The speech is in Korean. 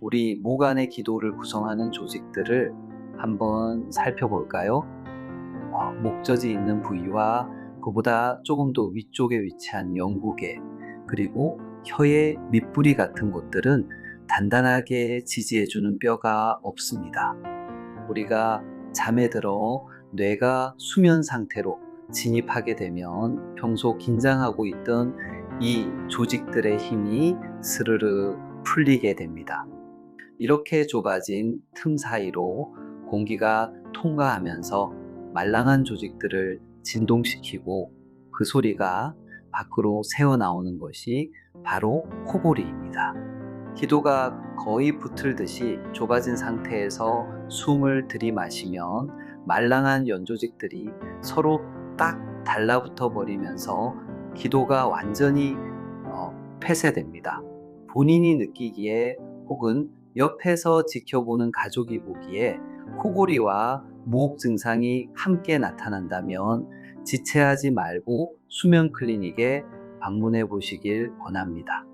우리 목 안의 기도를 구성하는 조직들을 한번 살펴볼까요? 목젖이 있는 부위와 그보다 조금 더 위쪽에 위치한 영구계, 그리고 혀의 밑부리 같은 곳들은 단단하게 지지해주는 뼈가 없습니다. 우리가 잠에 들어 뇌가 수면 상태로 진입하게 되면 평소 긴장하고 있던 이 조직들의 힘이 스르르 풀리게 됩니다. 이렇게 좁아진 틈 사이로 공기가 통과하면서 말랑한 조직들을 진동시키고 그 소리가 밖으로 새어나오는 것이 바로 코골이입니다. 기도가 거의 붙을듯이 좁아진 상태에서 숨을 들이마시면 말랑한 연조직들이 서로 딱 달라붙어 버리면서 기도가 완전히 폐쇄됩니다. 본인이 느끼기에 혹은 옆에서 지켜보는 가족이 보기에 코골이와 무호흡 증상이 함께 나타난다면 지체하지 말고 수면 클리닉에 방문해 보시길 권합니다.